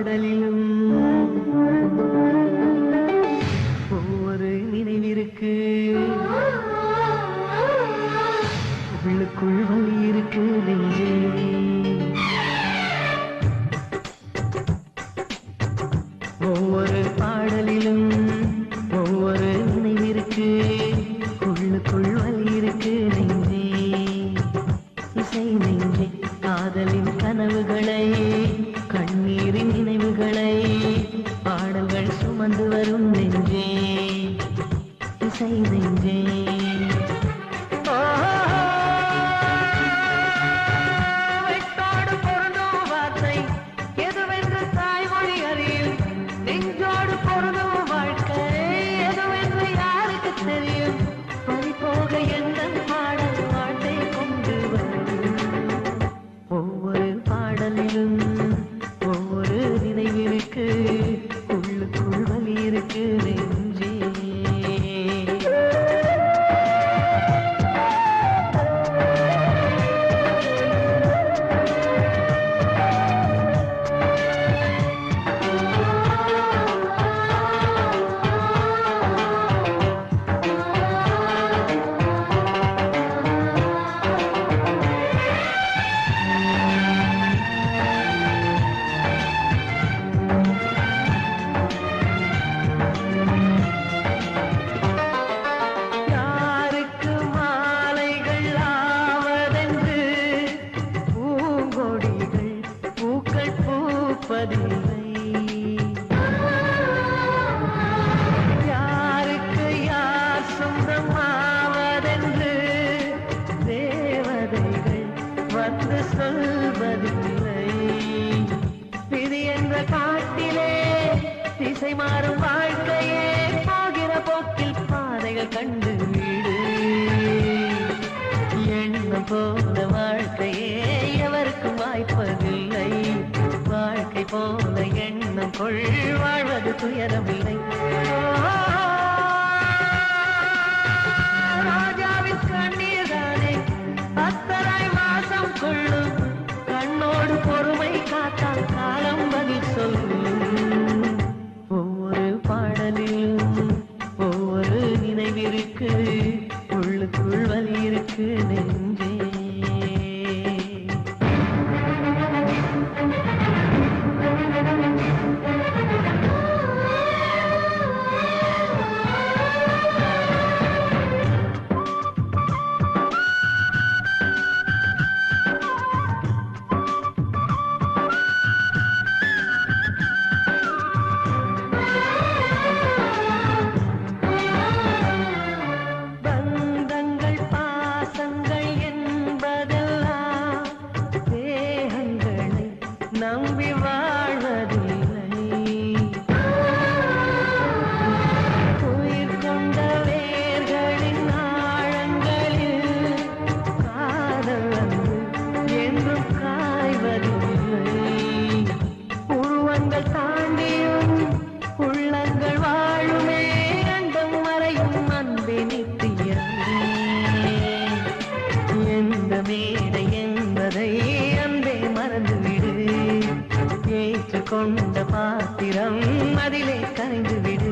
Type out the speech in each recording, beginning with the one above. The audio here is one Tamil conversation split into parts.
பாடலிலும் ஒவ்வொரு நினைவிருக்கு, உள்ளுக்குள் வலி இருக்கு நெஞ்சே. ஒவ்வொரு பாடலிலும் ஒவ்வொரு நினைவிருக்கு, உள்ளுக்குள் வலி இருக்கு நெஞ்சே. இசை நெஞ்சே காதலின் கனவுகளை, கண்ணீரின் நினைவுகளை பாடல்கள் சுமந்து வரும் நெஞ்சே. இசை நெஞ்சே ஒவ்வொரு நினைவிற்கு, உள்ளுக்குள் வலி இருக்கு நெஞ்சே. யாருக்கு யார் சொந்தமாவதென்று தேவதைகள் வந்து சொல்வதில்லை. விதி என்ற காட்டிலே திசை மாறும் வாழ்க்கையே, போகிற போக்கில் பாதைகள் கண்டு வீடு. எண்ணம் போல வாழ்க்கையே எவருக்கும் வாய்ப்பதில்லை. வாழ்க்கை போல எண்ணம் கொள், வாழ்வது துயரமில்லை. ராஜாவின் கண்ணீர் தானே அத்தனை மாசம் கொள்ளும். கண்ணோடு பொறுமை காத்தால் காலம் பதில் சொல்லும். ஒவ்வொரு பாடலிலும் ஒவ்வொரு நினைவிற்கு, உள்ளுக்குள் வலி இருக்கு நெஞ்சே. நம்பி வாழ்வதில்லை. உயிர் கொண்ட வேர்களின் ஆழங்களில் காதல் வந்து என்றும் காய்வதில்லை. உருவங்கள் தாண்டியும் உள்ளங்கள் வாழுமே, அண்டம் மறையும் அன்பே நித்தியமே. எந்த மேடை என்பதை அன்பே மறந்துவிடு. ஏற்றுக்கொண்ட பாத்திரம் அதிலே கரைந்து விடு.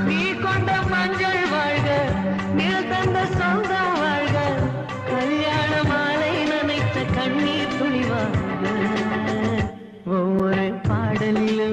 நீ கொண்ட மஞ்சள் வாழ்க, நில் தந்த சொந்தம் வாழ்க. கல்யாண மாலை நனைத்த கண்ணீர் துளி வாழ்க. ஒவ்வொரு பாடலிலும்